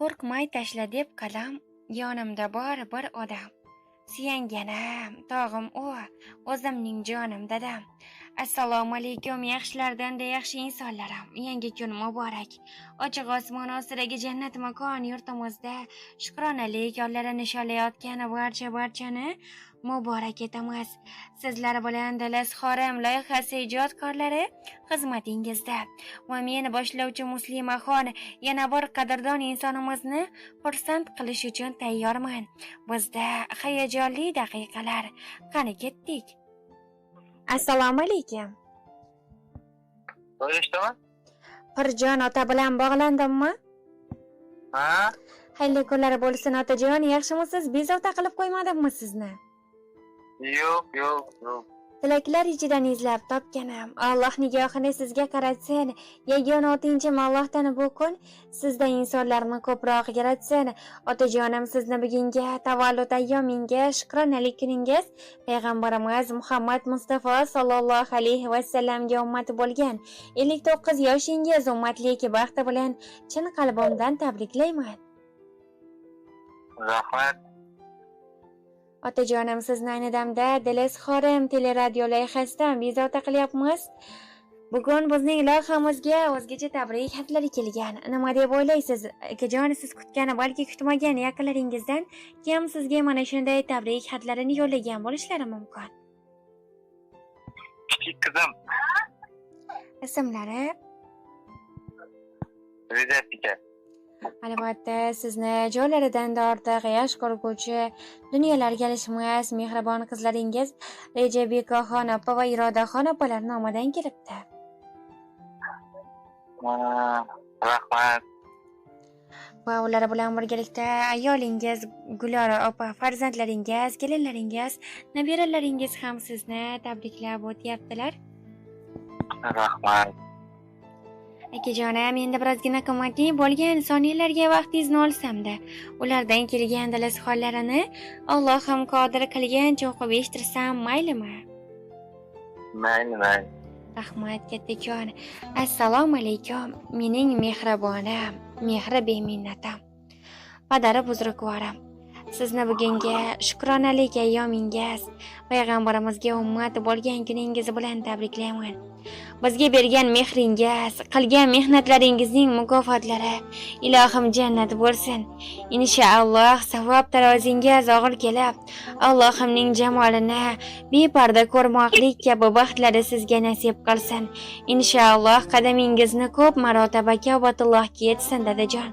Qo'rqmay tashla deb qalam, yonimda bor bir odam. Suyanganim, tog'im u, o'zimning jonim dadam. Assalomu alaykum yaxshilardan-da yaxshi insonlarim. Yangi kun muborak. Ochiq osmon ostidagi jannat makon yurtimizda shukronalik yo'llarini nishonlayotgan barchani muborak etamiz. Sizlar bilan Dalas Xorim loyihasi ijodkorlari xizmatingizda va men boshlovchi Muslimaxon yana bir qadrdon insonimizni xursand qilish uchun tayyorman. Bizda hayajonli daqiqalar. Qani ketdik. Assalomu alaykum. Eshitaman? Pirjon ota bilan bog'landimmi? Ha? Xayrli kunlar bo'lsin otajon, yaxshimisiz? Bezovta qilib qo'ymadimmi sizni? Yo'q. Tilaklar ichidan izlab topganim. Alloh nigohini sizga qaratsin. Yagona otinchim Allohdan bu kun sizda insonlarni ko'proq yaratsin. Otajonim, sizni bugungi tavallud ayyominga, shukronalik kuningiz payg'ambarimiz Muhammad Mustafa sallallohu alayhi va sallamga ummat bo'lgan 59 yoshingiz ummatlik baxti bilan chin qalbimdan tabriklayman. Rahmat. Otajonim, sizni ayni damda Dalas Xorim teleradio loyihasidan bezovta qilyapmiz. Bugun bizning loyihamizga o'zgacha tabrik xatlari kelgan. Nima deb o'ylaysiz? Akajon, siz kutgan, balki kutmagan yaqinlaringizdan kim sizga mana shunday tabrik xatlarini yo'llagan bo'lishlari mumkin? Kichik qizim. Ismlari? Rezatika. Albatta, sizni joylaridan-da ortiq yaxshi ko'rguvchi, dunyolarga alishmas mehribon qizlaringiz Rejabikaxon opa va Irodaxon opalar nomidan kelibdi. Rahmat. Va ular bilan birgalikda ayolingiz Gulora opa, farzandlaringiz, kelinlaringiz, nabiralaringiz ham sizni tabriklab o'tyaptilar. Rahmat. Akajonim, endi birozgina qimmatli bo'lgan soniyalarga vaqtingizni olsam-da, ulardan kelgan dalasxonlarini Allohim qodir qilgancha o'qib eshitirsam maylimi? Mayli. Rahmat kattakon. Assalomu alaykum. Mening mehribonim, mehri beminnatim. Padari buzrukvorim. Sizni bugungi shukronalik ayyomingiz, payg'ambarimizga ummat bo'lgan kuningiz bilan tabriklayman. Bizga bergan mehringiz, qilgan mehnatlaringizning mukofotlari ilohim jannat bo'lsin. Inshaalloh savob tarozingiz og'ir kelib, Allohimning jamolini beparda ko'rmoqlik kabi baxtlar sizga nasib qilsin. Inshaalloh qadamingizni ko'p marotaba Ka'batullohga yetsin dadajon.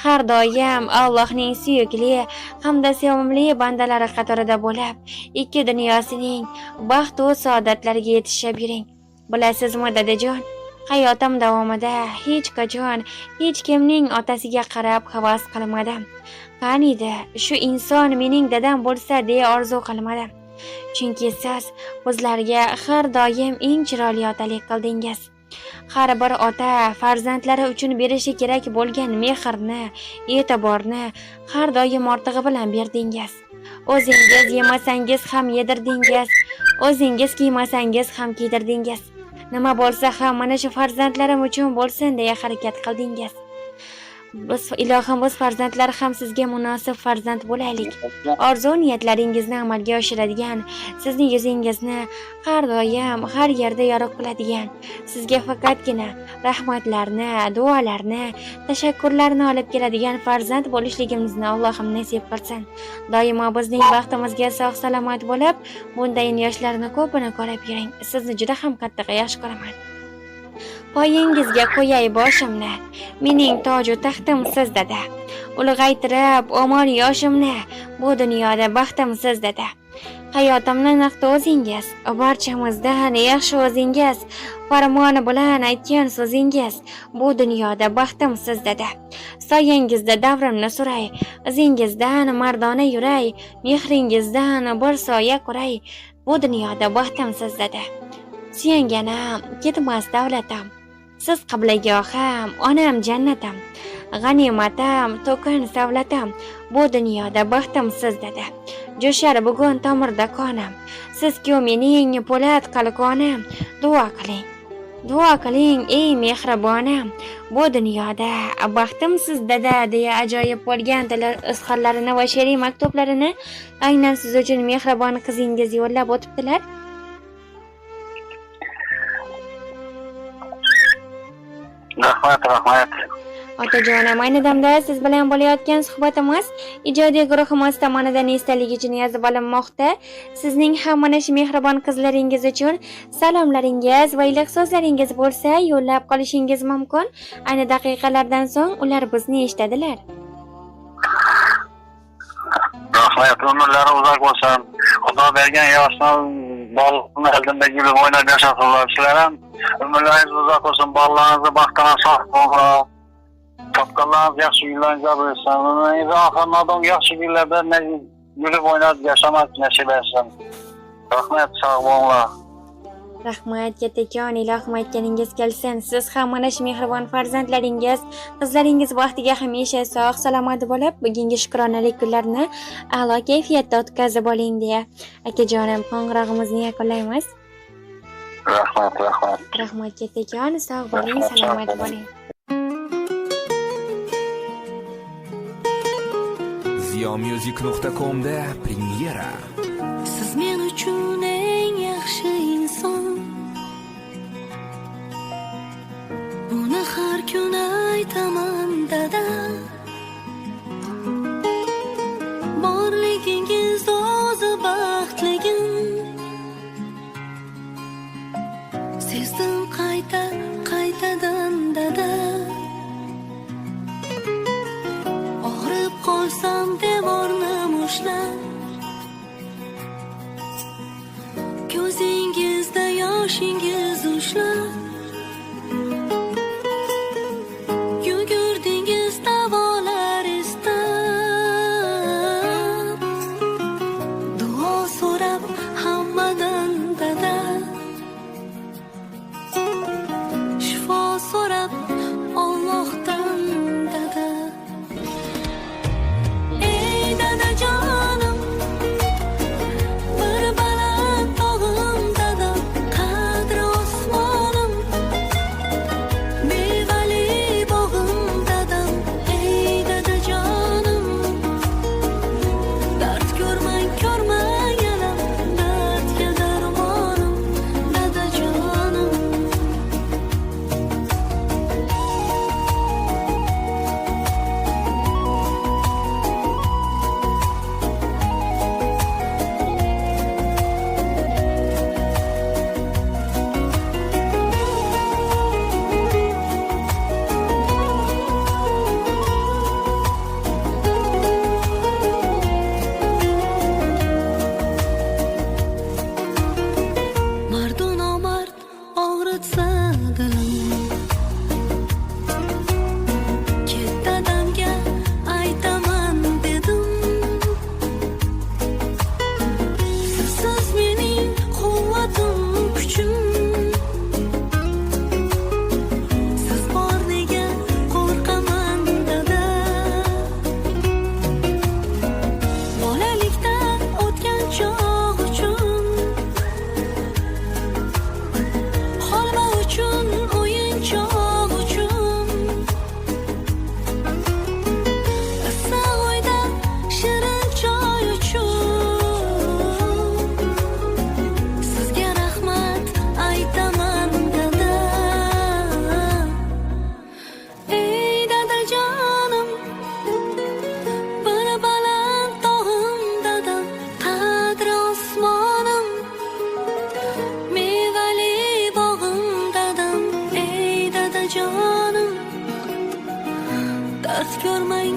Har doim Allohning suyukli hamda sevimli bandalari qatorida bo'lib, ikki dunyosining baxt va saodatlariga yetishib yuring. Bilasizmi dadajon, hayotim davomida hech qachon hech kimning otasiga qarab havas qilmadim. Qaniydi shu inson mening dadam bo'lsa deya orzu qilmadim. Chunki siz bizlarga har doim eng chiroyli otalik qildingiz. Har bir ota farzandlari uchun berishi kerak bo'lgan mehrni, e'tiborni har doim ortig'i bilan berdingiz. O'zingiz yemasangiz ham yedirdingiz, o'zingiz kiymasangiz ham kiydirdingiz. Nima bo'lsa ham mana shu farzandlarim uchun bo'lsin deya harakat qildingiz. Biz ilohim biz farzandlar ham sizga munosib farzand bo'laylik. Orzu niyatlaringizni amalga oshiradigan, sizning yuzingizni har doim har yerda yorug' qiladigan, sizga faqatgina rahmatlarni, duolarni, tashakkurlarni olib keladigan farzand bo'lishligimizni Allohim nasib qilsin. Doimo bizning baxtimizga sog' salomat bo'lib, bunday yoshlarni ko'pini ko'rib yuring. Sizni juda ham qattiq yaxshi ko'raman. Poyingizga qo'yay boshimni, mening toju taxtim sizdada. Ulg'aytirib omon yoshimni, bu dunyoda baxtim sizdada. Hayotimni naqd o'zingiz, barchamizdan yaxshi o'zingiz, farmoni bilan aytgan so'zingiz, bu dunyoda baxtim sizdada. Soyangizda davrimni suray, izingizdan mardona yuray, mehringizdan bir soya quray, bu dunyoda baxtim sizdada. Suyanganim, ketmas davlatim, siz qiblagohim, onam jannatim, g'animatim, to'kin savlatim, bu dunyoda baxtim sizdada. Jo'shar bugun tomirda qonim, siz-ku mening po'lat qalqonim, duo qiling. Duo qiling, ey mehribonam. Bu dunyoda baxtimsiz dada deya ajoyib bo'lgan izhorlarini va she'riy maktublarini aynan siz uchun mehribon qizingiz yo'llab o'tibdilar. Rahmat. Otajonim, ayni damda siz bilan bo'layotgan suhbatimiz ijodiy guruhimiz tomonidan esdalik uchun yozib olinmoqda. Sizning ham mana shu mehribon qizlaringiz uchun salomlaringiz va iliq so'zlaringiz bo'lsa, yo'llab qolishingiz mumkin. Ayni daqiqalardan so'ng ular bizni eshitadilar. Rahmat, umrlari uzoq bo'lsin. Xudo bergan yoshdan bolalarni oldinda yurib o'ynab yashasizlar. Sizlar ham umrlaringiz uzoq bo'lsin. Bolalaringizni baxtidan sog' bo'lsin. Topganlarınız yaxshi yillarga bo'lsin. Izohir nodon yaxshi yillarda yurib o'ynab yashamak nasib etsin. Rahmat, sog' bo'linglar. Rahmat katakon, ilohim aytganingiz kelsin. Siz ham mana shu mehribon farzandlaringiz, qizlaringiz baxtiga hamisha sog' salomat bo'lib, bugungi shukronalik kunlarini a'lo kayfiyatda o'tkazib oling deya akajonim qo'ng'irog'imizni yakunlaymiz. Rahmat. Rahmat katakon, sog' bo'ling, salomat bo'ling. Ziyomusic.com da premyera. Siz men uchun eng yaxshi inson. Buni har kun aytaman dada. Borligingiz o'zi baxtligim. Sezdim qaytadan dada. Og'rib qolsam devorni mushlab, ko'zingizda yoshingiz ushlab, yugurdingiz davolar istab, duo so'rab hammadan dada, shifo so'rab Allohdan dada. Dard ko'rmang